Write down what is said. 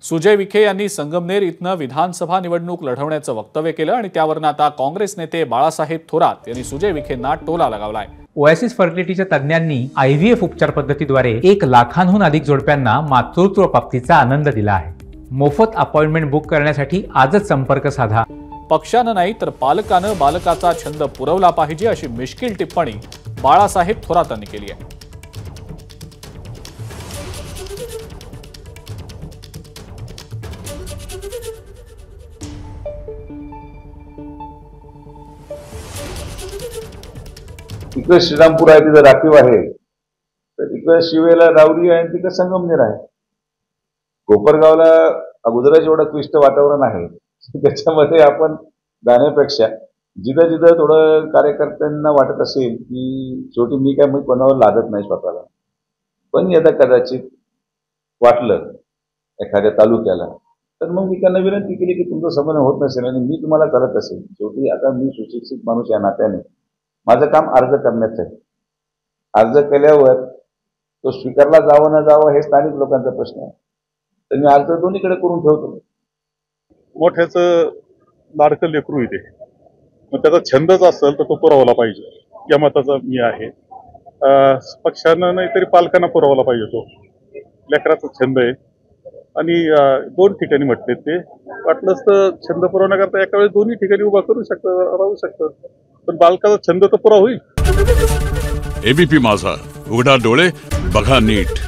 सुजय विखे यांनी संगमनेर इथनं विधानसभा निवडणूक लढवण्याचं वक्तव्य केलं आणि त्यावरून आता काँग्रेस नेते बाळासाहेब थोरात यांनी सुजय विखेंना टोला लगावलाय। ओएसिस फर्टिलिटीच्या तज्ञांनी IVF उपचार पद्धतीद्वारे 1 लाखांहून अधिक जोडप्यांना मातृत्व प्राप्तीचा आनंद दिला आहे। मोफत अपॉइंटमेंट बुक करण्यासाठी आजच संपर्क साधा। पक्षानं नाही तर पालकानं बालकाचा छंद पुरवला पाहिजे अशी मिश्किल टिप्पणी बाळासाहेब थोरातांनी केली आहे। इकडे श्रीरामपूर आहे, तिथं राखीव आहे, तर इकडे शिवेला रावरी आहे, तिकडे संगमनेर आहे। कोपरगावला अगोदरच एवढं क्लिष्ट वातावरण आहे, त्याच्यामध्ये आपण जाण्यापेक्षा जिथं जिथं थोडं कार्यकर्त्यांना वाटत असेल की शेवटी मी काय कोणावर लादत नाही स्वतःला, पण यदा कदाचित वाटलं एखाद्या तालुक्याला तर मग मी त्यांना विनंती केली की तुमचं समन्वय होत नसेल आणि मी तुम्हाला करत असेल, शेवटी आता मी सुशिक्षित माणूस या नात्याने माझं काम अर्ज करण्याचं आहे। अर्ज केल्यावर तो स्वीकारला जावं न जावं हे स्थानिक लोकांचा प्रश्न आहे, तर मी अर्ज दोन्हीकडे करून ठेवतो। मोठ्याचं लाडकं लेकरू इथे, मग त्याचा छंदच असेल तर तो पुरवला पाहिजे या मताचा मी आहे। पक्षानं नाही तरी पालकांना पुरवला पाहिजे, तो लेकराचा छंद आहे आणि 2 ठिकाणी म्हटले ते वाटलंच तर छंद पुरवण्याकरता एका वेळेस दोन्ही ठिकाणी उभा करू शकतं, राहू शकतं, पण बालकाचा छंद तर पुरा होईल। एबीपी माझा, उघडा डोळे बघा नीट।